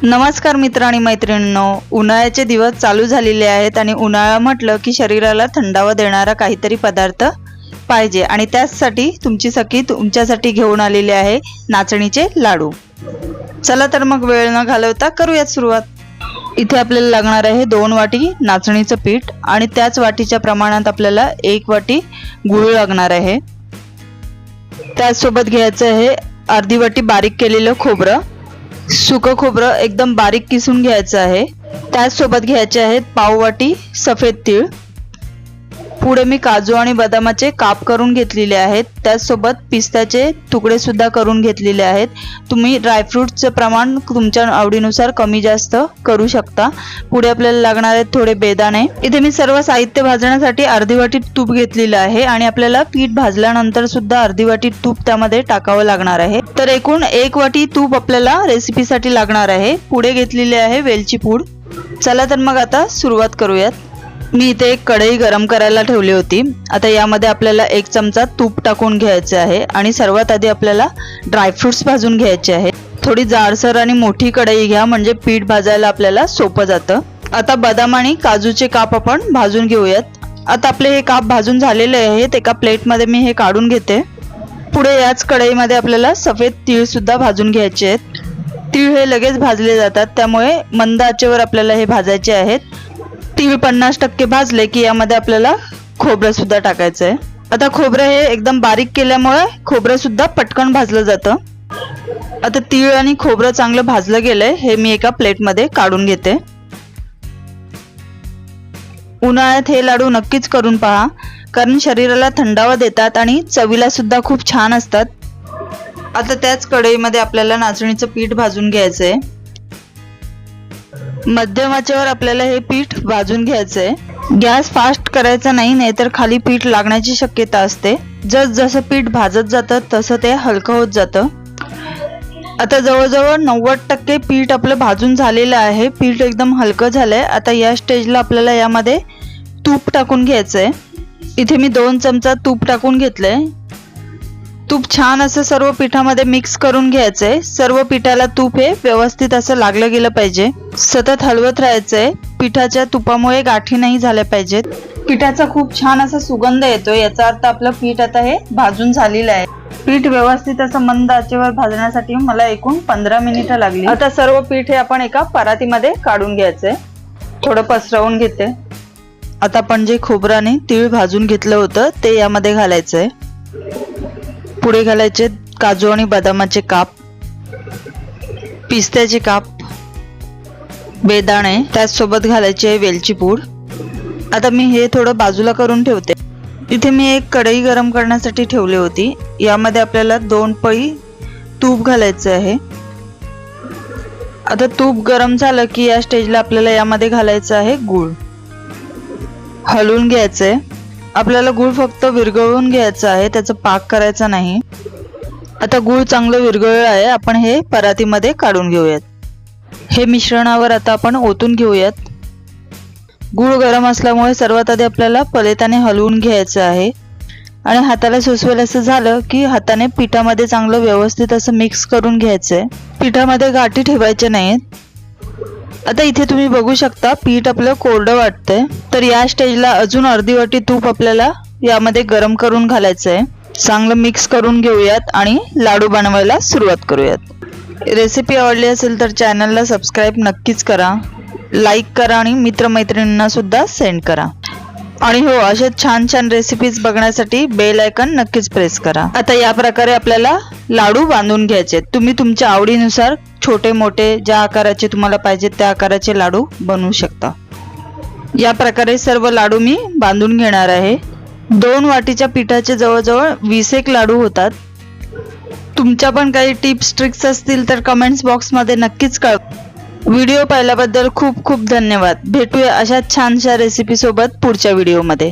नमस्कार मित्र आणि मैत्रिणींनो, उन्हाळ्याचे दिवस चालू झालेले आहेत आणि उन्हाळा म्हटलं की शरीराला थंडावा देणारा काहीतरी पदार्थ पाहिजे आणि त्यासाठी तुमची सखी तुमच्यासाठी घेऊन आलेली आहे नाचणीचे लाडू। चला तर मग वेळ न घालवता करूयात सुरुवात। इथे आपल्याला लागणार आहे 2 वाटी नाचणीचं पीठ आणि त्याच वाटीच्या प्रमाणात आपल्याला 1 वाटी गूळ लागणार आहे। त्यासोबत घ्यायचं आहे अर्धी वाटी बारीक केलेलं खोबरं, सुकं खोबरं एकदम बारीक किसून घ्यायचं आहे। त्यासोबत घ्यायचे आहेत पाव वाटी सफेद तीळ। पुढे मी काजू आणि बदामाचे काप करून घेतलेले आहेत। त्यासोबत पिस्त्याचे तुकडे सुद्धा करून घेतलेले आहेत। तुम्ही ड्रायफ्रूटचे प्रमाण तुमच्या आवडीनुसार कमी जास्त करू शकता। पुढे आपल्याला लागणार आहेत थोडे बेदाणे। इथे मी सर्व साहित्य भाजण्यासाठी अर्धी वाटी तूप घेतलेलं आहे आणि आपल्याला पीठ भाजल्यानंतर सुद्धा अर्धी वाटी तूप त्यामध्ये टाकावं लागणार आहे। तर एकूण 1 वाटी तूप आपल्याला रेसिपीसाठी लागणार आहे। पुढे घेतलेली आहे वेलची पूड। चला तर मग आता सुरुवात करूयात। मी इथे एक कढई गरम करायला ठेवली होती। आता यामध्ये आपल्याला 1 चमचा तूप टाकून घ्यायचे आहे आणि सर्वात आधी आपल्याला ड्रायफ्रुट्स भाजून घ्यायचे आहे। थोडी जाडसर आणि मोठी कढई घ्या म्हणजे पीठ भाजायला आपल्याला सोपं जातं। आता बदाम आणि काजूचे काप आपण भाजून घेऊयात। आता आपले हे काप भाजून झालेले आहेत। एका प्लेटमध्ये मी हे काढून घेते। पुढे याच कढईमध्ये आपल्याला सफेद तीळ सुद्धा भाजून घ्यायचे आहेत। तीळ हे लगेच भाजले जातात, त्यामुळे मंद आचेवर आपल्याला हे भाजायचे आहेत। तीळ 50% भाजले की यामध्ये आपल्याला खोबरं सुद्धा टाकायचं आहे। आता खोबरं हे एकदम बारीक केल्यामुळे खोबरं सुद्धा पटकन भाजलं जातं। आता तीळ आणि खोबरं चांगलं भाजलं गेलंय, हे मी एका प्लेटमध्ये काढून घेते। उन्हाळ्यात हे लाडू नक्कीच करून पहा, कारण शरीराला थंडावा देतात आणि चवीला सुद्धा खूप छान असतात। आता त्याच कढईमध्ये आपल्याला नाचणीचं पीठ भाजून घ्यायचंय। मध्यम आचेवर आपल्याला हे पीठ भाजून घ्यायचंय। गॅस फास्ट करायचा नाही, नाहीतर खाली पीठ लागण्याची शक्यता असते। जसं पीठ भाजत जातं तसं ते हलकं होत जातं। आता जवळजवळ 90% पीठ आपलं भाजून झालेलं आहे। पीठ एकदम हलकं झालंय। आता या स्टेजला आपल्याला यामध्ये तूप टाकून घ्यायचंय। इथे मी 2 चमचा तूप टाकून घेतलंय। तूप छान असं सर्व पिठामध्ये मिक्स करून घ्यायचंय। सर्व पिठाला तूप हे व्यवस्थित असं लागलं गेलं पाहिजे। सतत हलवत राहायचंय। पिठाच्या तुपामुळे गाठी नाही झाल्या पाहिजेत। पिठाचा खूप छान असा सुगंध येतोय, याचा अर्थ आपलं पीठ आता हे भाजून झालेलं आहे। पीठ व्यवस्थित असं मंद आचेवर भाजण्यासाठी मला एकूण 15 मिनिटं लागली। आता सर्व पीठ हे आपण एका परातीमध्ये काढून घ्यायचंय। थोडं पसरवून घेते। आता आपण जे खोबरं आणि तीळ भाजून घेतलं होतं ते यामध्ये घालायचंय। पुढे घालायचे काजू आणि बदामाचे काप, पिस्त्याचे काप, बेदाणे, त्याचसोबत घालायचे वेलची पूड। आता मी हे थोडं बाजूला करून ठेवते। इथे मी एक कढई गरम करण्यासाठी ठेवली होती। यामध्ये आपल्याला 2 पळी तूप घालायचं आहे। आता तूप गरम झालं की या स्टेजला आपल्याला यामध्ये घालायचं आहे गूळ। हलवून घ्यायचंय। आपल्याला गूळ फक्त विरघळवून घ्यायचं आहे, त्याचा पाक करायचा नाही। आता गूळ चांगलं विरघळलं आहे, आपण हे परातीमध्ये काढून घेऊयात। हे मिश्रणावर आता आपण ओतून घेऊयात। गूळ गरम असल्यामुळे सर्वात आधी आपल्याला पलेताने हलवून घ्यायचं आहे आणि हाताला सुचवेल असं झालं की हाताने पिठामध्ये चांगलं व्यवस्थित असं मिक्स करून घ्यायचंय। पिठामध्ये गाठी ठेवायच्या नाहीत। आता इथे तुम्ही बघू शकता पीठ आपलं कोरडं वाटतंय, तर या स्टेजला अजून अर्धी वाटी तूप आपल्याला यामध्ये गरम करून घालायचंय। चांगलं मिक्स करून घेऊयात आणि लाडू बनवायला सुरुवात करूयात। रेसिपी आवडली असेल तर चॅनलला सबस्क्राईब नक्कीच करा, लाईक करा आणि मित्रमैत्रिणींना सुद्धा सेंड करा। आणि हो, अशा छान छान रेसिपीज बघण्यासाठी बेल आयकॉन नक्कीच प्रेस करा। आता या प्रकारे आपल्याला लाडू बांधून घ्यायचे। तुम्ही तुमच्या आवडीनुसार छोटे मोठे ज्या आकाराचे तुम्हाला पाहिजे त्या आकाराचे लाडू बनवू शकता। या प्रकारे सर्व लाडू मी बांधून घेणार आहे। 2 वाटीच्या पिठाचे जवळजवळ 20 लाडू होतात। तुमच्या पण काही टिप्स ट्रिक्स असतील तर कमेंट्स बॉक्समध्ये नक्कीच कळवा। व्हिडिओ पाहिल्याबद्दल खूप खूप धन्यवाद। भेटूया अशा छानशा रेसिपी सोबत पुढच्या व्हिडिओमध्ये।